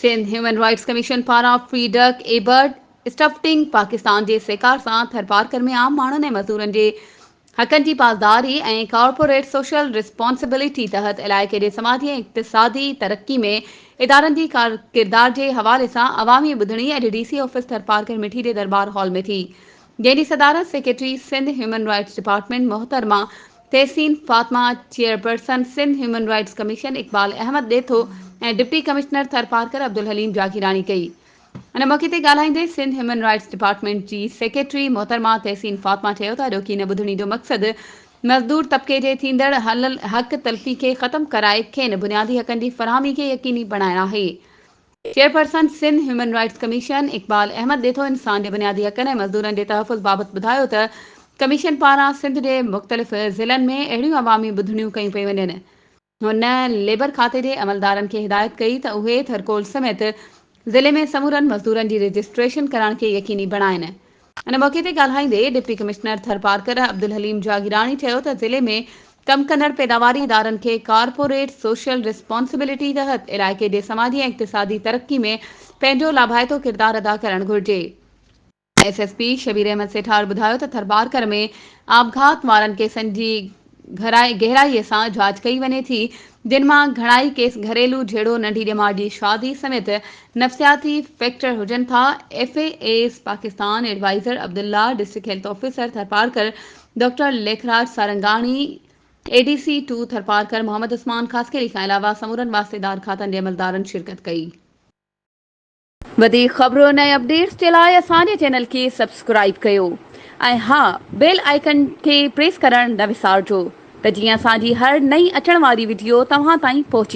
Sindh human rights commission पारां free duck ए bird stuffing Pakistan जे सेकार सां थरपारकर में आम माण्हुनि ऐं मज़दूरनि जे हक़नि जी पासदारी ऐं कॉर्पोरेट सोशल रिस्पॉन्सिबिलिटी तहत इलाइक़े जे समाजी ऐं इक़्तिसादी तरक्की में इदारनि जी किरदार जे हवाले सां अवामी ॿुधणी अॼु DC ऑफिस थरपारकर मिठी जे दरबार हॉल में थी, जंहिंजी सदारत secretary Sindh human rights department मोहतरमा Tahseen Fatima, chairperson Sindh human rights commission Iqbal Ahmed Detho ऐं डिप्टी कमिश्नर थरपारकर अब्दुल हलीम जागीरानी कई। इन मौक़े ते ॻाल्हाईंदे सिंध ह्यूमन राइट्स डिपार्टमेंट जी सेक्रेटरी मोहतरमा तहसीन फातिमा चयो त अॼोकी इन ॿुधणी जो मक़सदु मज़दूर तबिके जे थींदड़ हक़ तलफ़ी खे ख़तमु कराए खेनि बुनियादी हक़नि जी फ़राहमी खे यक़ीनी बणाइणु आहे। Chairperson Sindh human rights commission Iqbal Ahmed Detho इंसान जे बुनियादी हक़नि ऐं मज़दूरनि जे तहफ़ुज़ बाबति ॿुधायो त कमीशन पारां सिंध जे मुख़्तलिफ़ ज़िलनि में अहिड़ियूं अवामी ॿुधणियूं कयूं पियूं वञनि। हुन लेबर खाते जे अमलदारनि खे हिदायत कई त उहे थरकोल समेत ज़िले में समूरनि मज़दूरनि जी रजिस्ट्रेशन करण खे यक़ीनी बणाइनि। इन मौक़े ते ॻाल्हाईंदे डिप्टी कमिश्नर थरपारकर अब्दुल हलीम जागीरानी चयो त ज़िले में कमु कंदड़ पैदावारी इदारनि खे कॉर्पोरेट सोशल रिस्पॉन्सिबिलिटी तहत इलाइक़े जे समाजी ऐं इक़्तिसादी तरक्की में पंहिंजो लाभाइतो किरदारु अदा करणु घुरिजे। SSP शबीर अहमद सेठार ॿुधायो त थरपारकर में आपघात वारनि केसनि जी गहराईअ सां जांच कई वञे थी, जिन मां घणाई केस घरेलू झेड़ो नंढी ॼमार जी शादी समेत नफ़्सियाती फैक्टर हुजनि था। FAS Pakistan adviser Abdullah, district health officer Tharparkar doctor Lekhraj Sarangani, ADC 2 Tharparkar Mohammad Usman Khaskheli खां अलावा समूरनि वास्तेदार खातनि जे अमलदारनि शिरकत कई। वधीक ख़बरुनि ऐं अपडेट्स जे लाइ असांजे चैनल खे सब्सक्राइब कयो ऐं हा, बेल आइकन खे प्रेस करणु न विसारिजो त जीअं असांजी हर नई अचण वारी वीडियो तव्हां ताईं पहुची